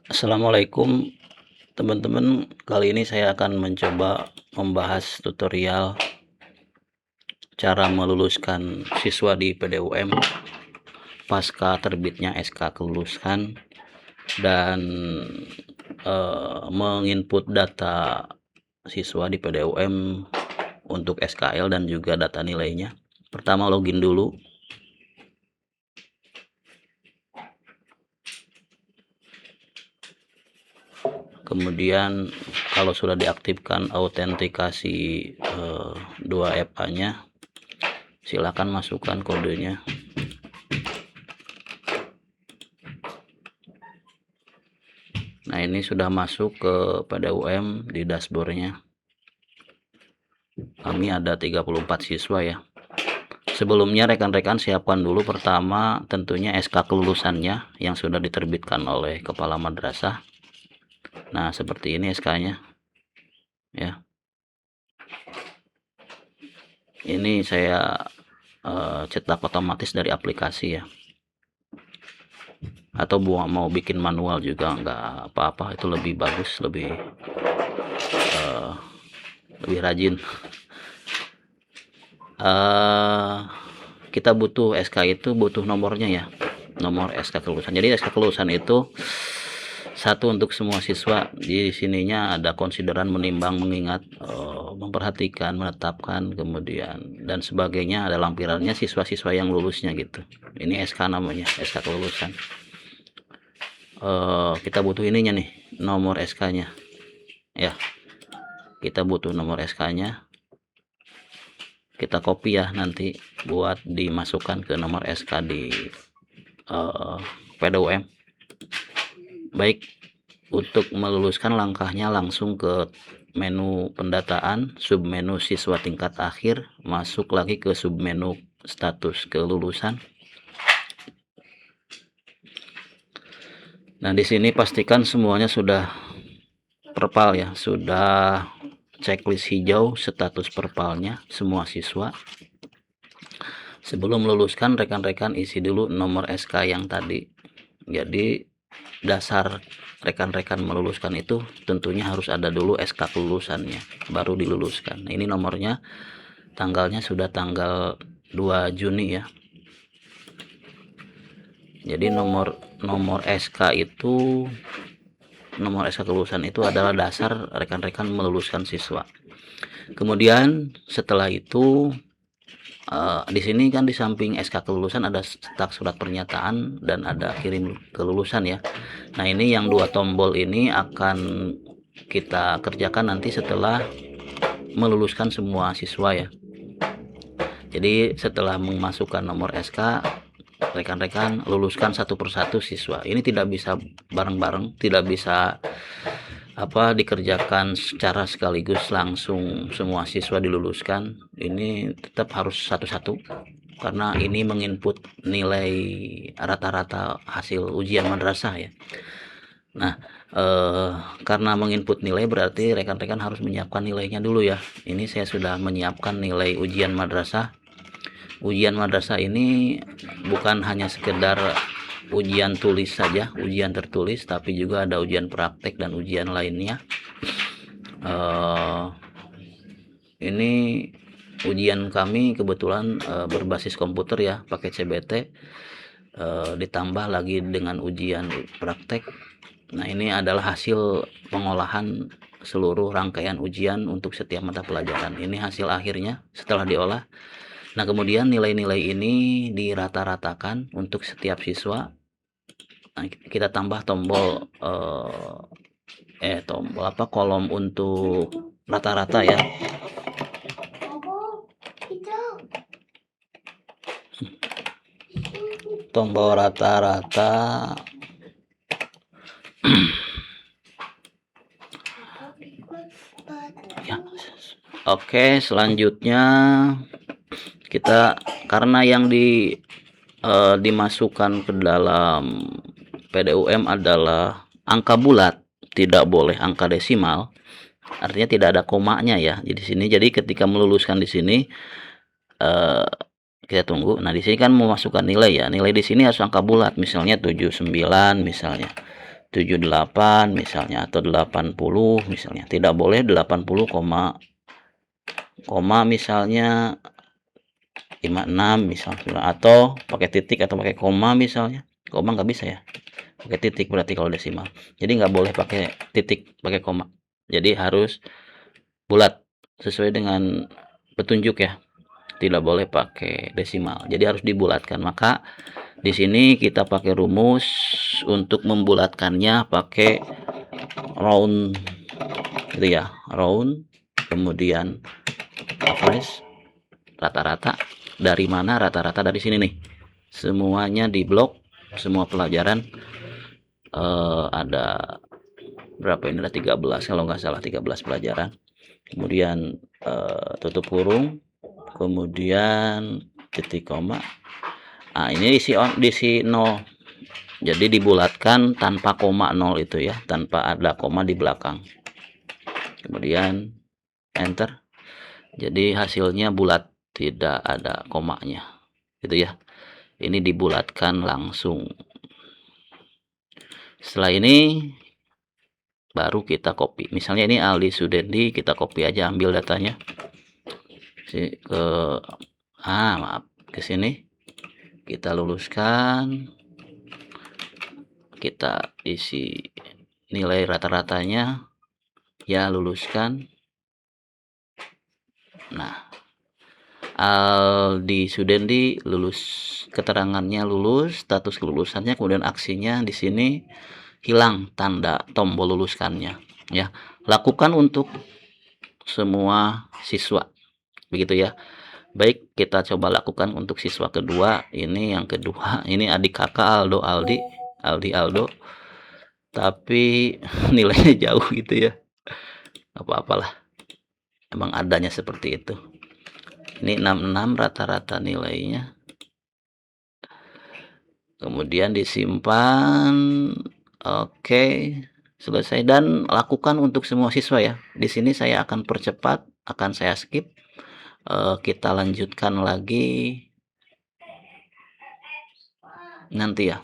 Assalamualaikum teman-teman, kali ini saya akan mencoba membahas tutorial cara meluluskan siswa di PDUM pasca terbitnya SK kelulusan dan menginput data siswa di PDUM untuk SKL dan juga data nilainya. Pertama login dulu. Kemudian kalau sudah diaktifkan autentikasi 2FA-nya, silakan masukkan kodenya. Nah, ini sudah masuk ke PDUM di dashboardnya. Kami ada 34 siswa ya. Sebelumnya rekan-rekan siapkan dulu pertama tentunya SK kelulusannya yang sudah diterbitkan oleh kepala madrasah. Nah, seperti ini SK-nya ya. Ini saya cetak otomatis dari aplikasi ya, atau mau bikin manual juga nggak apa-apa, itu lebih bagus, lebih rajin. Kita butuh SK itu butuh nomornya ya, nomor SK kelulusan. Jadi SK kelulusan itu satu untuk semua siswa. Di sininya ada konsideran, menimbang, mengingat, memperhatikan, menetapkan, kemudian dan sebagainya. Ada lampirannya siswa-siswa yang lulusnya gitu. Ini SK namanya, SK kelulusan. Kita butuh ininya nih, nomor SK-nya ya. Kita butuh nomor SK-nya. Kita copy ya nanti buat dimasukkan ke nomor SK di PDUM. Baik, untuk meluluskan langkahnya langsung ke menu pendataan, submenu siswa tingkat akhir, masuk lagi ke submenu status kelulusan. Nah, di sini pastikan semuanya sudah perpal ya, sudah checklist hijau status perpalnya semua siswa. Sebelum meluluskan, rekan-rekan isi dulu nomor SK yang tadi. Jadi dasar rekan-rekan meluluskan itu tentunya harus ada dulu SK kelulusannya, baru diluluskan. Nah, ini nomornya, tanggalnya sudah tanggal 2 Juni ya. Jadi nomor SK itu, nomor SK kelulusan itu adalah dasar rekan-rekan meluluskan siswa. Kemudian setelah itu di sini kan di samping SK kelulusan ada cetak surat pernyataan dan ada kirim kelulusan ya. Nah, ini yang dua tombol ini akan kita kerjakan nanti setelah meluluskan semua siswa ya. Jadi setelah memasukkan nomor SK, rekan-rekan luluskan satu persatu siswa. Ini tidak bisa bareng-bareng, tidak bisa dikerjakan secara sekaligus langsung semua siswa diluluskan. Ini tetap harus satu-satu karena ini menginput nilai rata-rata hasil ujian madrasah ya. Nah, karena menginput nilai berarti rekan-rekan harus menyiapkan nilainya dulu ya. Ini saya sudah menyiapkan nilai ujian madrasah. Ujian madrasah ini bukan hanya sekedar ujian tulis saja, ujian tertulis, tapi juga ada ujian praktek dan ujian lainnya. Ini ujian kami kebetulan berbasis komputer ya, pakai CBT, ditambah lagi dengan ujian praktek. Nah, ini adalah hasil pengolahan seluruh rangkaian ujian untuk setiap mata pelajaran. Ini hasil akhirnya setelah diolah. Nah, kemudian nilai-nilai ini dirata-ratakan untuk setiap siswa. Nah, kita tambah tombol kolom untuk rata-rata ya. Tombol rata-rata. Ya. Oke, selanjutnya kita, karena yang dimasukkan ke dalam PDUM adalah angka bulat, tidak boleh angka desimal, artinya tidak ada komanya ya di sini. Jadi ketika meluluskan di sini, kita tunggu. Nah, di sini kan memasukkan nilai ya, nilai di sini harus angka bulat, misalnya 79 misalnya. 78 misalnya, atau 80 misalnya. Tidak boleh 80, koma misalnya 56 misalnya, atau pakai titik atau pakai koma misalnya. Koma nggak bisa ya, pakai titik berarti kalau desimal. Jadi nggak boleh pakai titik, pakai koma. Jadi harus bulat sesuai dengan petunjuk ya. Tidak boleh pakai desimal. Jadi harus dibulatkan. Maka di sini kita pakai rumus untuk membulatkannya pakai round gitu ya. Round, kemudian average, rata-rata. Dari mana rata-rata? Dari sini nih. Semuanya di blok, semua pelajaran ada berapa ini, ada 13 kalau nggak salah, 13 pelajaran. Kemudian tutup kurung, kemudian titik koma. Nah, ini diisi 0. Jadi dibulatkan tanpa koma 0 itu ya, tanpa ada koma di belakang. Kemudian enter. Jadi hasilnya bulat, tidak ada komanya. Gitu ya. Ini dibulatkan langsung. Setelah ini baru kita copy. Misalnya ini Aldi Sudendi, kita copy aja, ambil datanya ke maaf, ke sini kita luluskan, kita isi nilai rata-ratanya ya, luluskan. Nah, Aldi Sudendi lulus, keterangannya lulus, status kelulusannya, kemudian aksinya di sini hilang tanda tombol luluskannya ya. Lakukan untuk semua siswa begitu ya. Baik, kita coba lakukan untuk siswa kedua. Ini yang kedua, ini adik kakak Aldo, tapi nilainya jauh gitu ya. Apa-apalah, emang adanya seperti itu. Ini 66 rata-rata nilainya. Kemudian disimpan. Oke, selesai. Dan lakukan untuk semua siswa ya. Di sini saya akan percepat, akan saya skip. Kita lanjutkan lagi nanti ya.